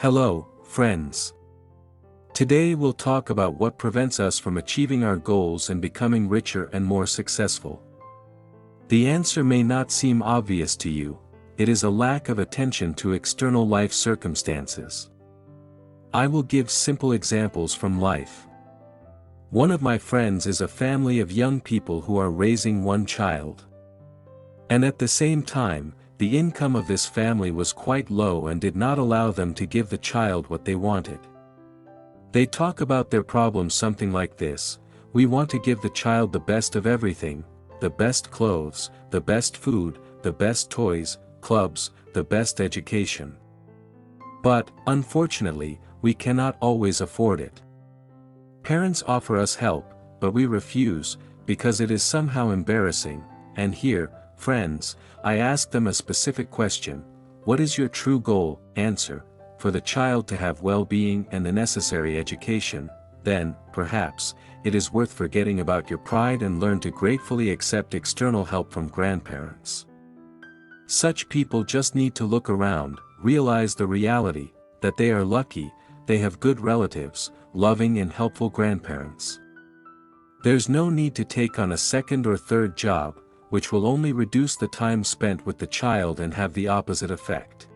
Hello, friends. Today we'll talk about what prevents us from achieving our goals and becoming richer and more successful. The answer may not seem obvious to you. It is a lack of attention to external life circumstances. I will give simple examples from life. One of my friends is a family of young people who are raising one child. And at the same time, the income of this family was quite low and did not allow them to give the child what they wanted. They talk about their problems something like this: we want to give the child the best of everything, the best clothes, the best food, the best toys, clubs, the best education. But, unfortunately, we cannot always afford it. Parents offer us help, but we refuse, because it is somehow embarrassing, and here, friends, I ask them a specific question: what is your true goal? Answer: for the child to have well-being and the necessary education. Then, perhaps, it is worth forgetting about your pride and learn to gratefully accept external help from grandparents. Such people just need to look around, realize the reality, that they are lucky, they have good relatives, loving and helpful grandparents. There's no need to take on a second or third job, which will only reduce the time spent with the child and have the opposite effect.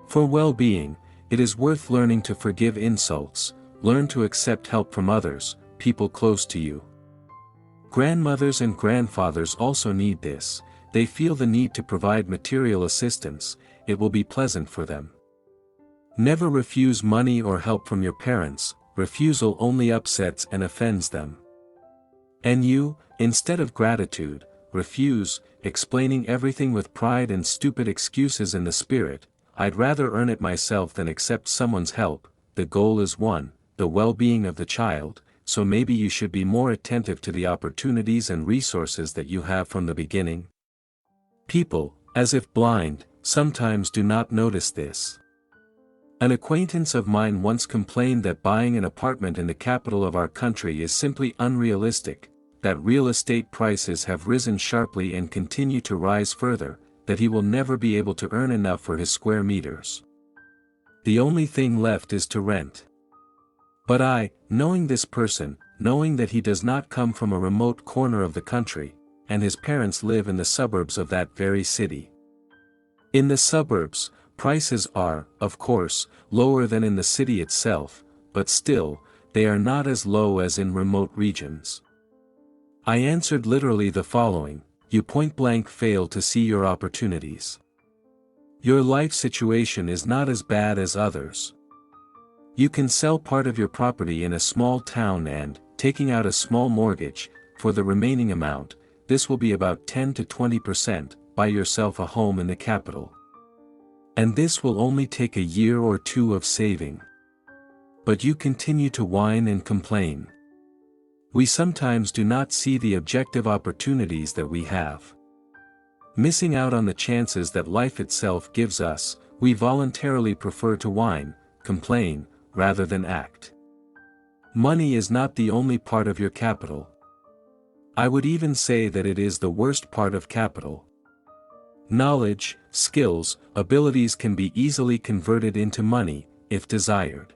For well-being, it is worth learning to forgive insults, learn to accept help from others, people close to you. Grandmothers and grandfathers also need this. They feel the need to provide material assistance. It will be pleasant for them. Never refuse money or help from your parents. Refusal only upsets and offends them. And you, instead of gratitude, refuse, explaining everything with pride and stupid excuses in the spirit: I'd rather earn it myself than accept someone's help. The goal is one, the well-being of the child, so maybe you should be more attentive to the opportunities and resources that you have from the beginning. People, as if blind, sometimes do not notice this. An acquaintance of mine once complained that buying an apartment in the capital of our country is simply unrealistic, that real estate prices have risen sharply and continue to rise further, that he will never be able to earn enough for his square meters. The only thing left is to rent. But I, knowing this person, knowing that he does not come from a remote corner of the country, and his parents live in the suburbs of that very city. In the suburbs, prices are, of course, lower than in the city itself, but still, they are not as low as in remote regions. I answered literally the following: you point-blank fail to see your opportunities. Your life situation is not as bad as others. You can sell part of your property in a small town and, taking out a small mortgage, for the remaining amount, this will be about 10 to 20%, buy yourself a home in the capital. And this will only take a year or two of saving. But you continue to whine and complain. We sometimes do not see the objective opportunities that we have. Missing out on the chances that life itself gives us, we voluntarily prefer to whine, complain, rather than act. Money is not the only part of your capital. I would even say that it is the worst part of capital. Knowledge, skills, abilities can be easily converted into money, if desired.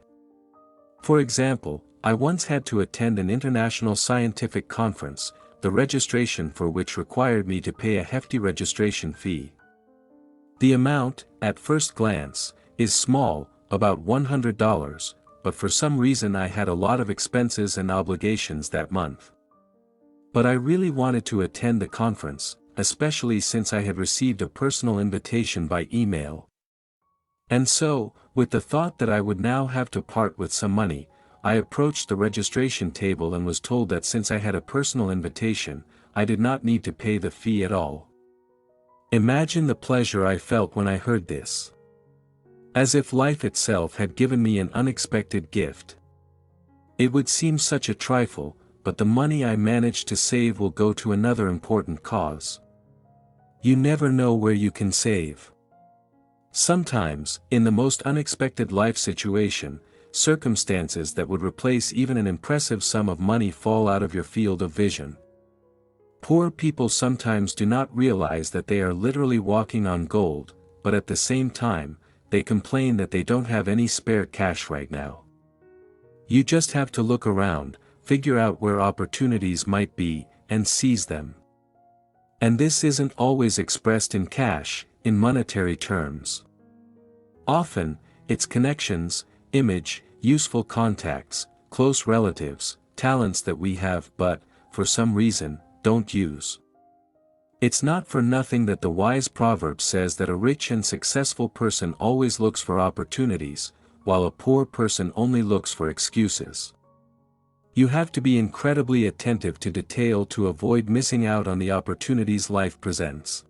For example, I once had to attend an international scientific conference, the registration for which required me to pay a hefty registration fee. The amount, at first glance, is small, about $100, but for some reason I had a lot of expenses and obligations that month. But I really wanted to attend the conference, especially since I had received a personal invitation by email. And so, with the thought that I would now have to part with some money, I approached the registration table and was told that since I had a personal invitation, I did not need to pay the fee at all. Imagine the pleasure I felt when I heard this. As if life itself had given me an unexpected gift. It would seem such a trifle, but the money I managed to save will go to another important cause. You never know where you can save. Sometimes, in the most unexpected life situation, circumstances that would replace even an impressive sum of money fall out of your field of vision. Poor people sometimes do not realize that they are literally walking on gold, but at the same time, they complain that they don't have any spare cash right now. You just have to look around, figure out where opportunities might be, and seize them. And this isn't always expressed in cash, in monetary terms. Often, it's connections, image, useful contacts, close relatives, talents that we have but, for some reason, don't use. It's not for nothing that the wise proverb says that a rich and successful person always looks for opportunities, while a poor person only looks for excuses. You have to be incredibly attentive to detail to avoid missing out on the opportunities life presents.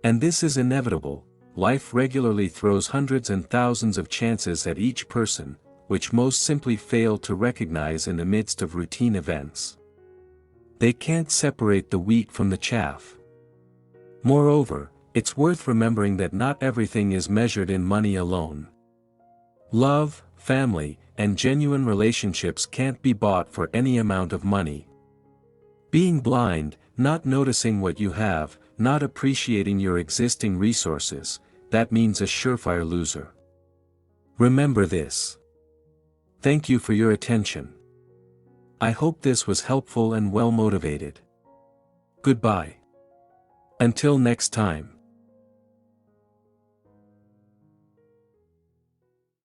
And this is inevitable. Life regularly throws hundreds and thousands of chances at each person, which most simply fail to recognize in the midst of routine events. They can't separate the wheat from the chaff. Moreover, it's worth remembering that not everything is measured in money alone. Love, family, and genuine relationships can't be bought for any amount of money. Being blind, not noticing what you have, not appreciating your existing resources, that means a surefire loser. Remember this. Thank you for your attention. I hope this was helpful and well motivated. Goodbye. Until next time.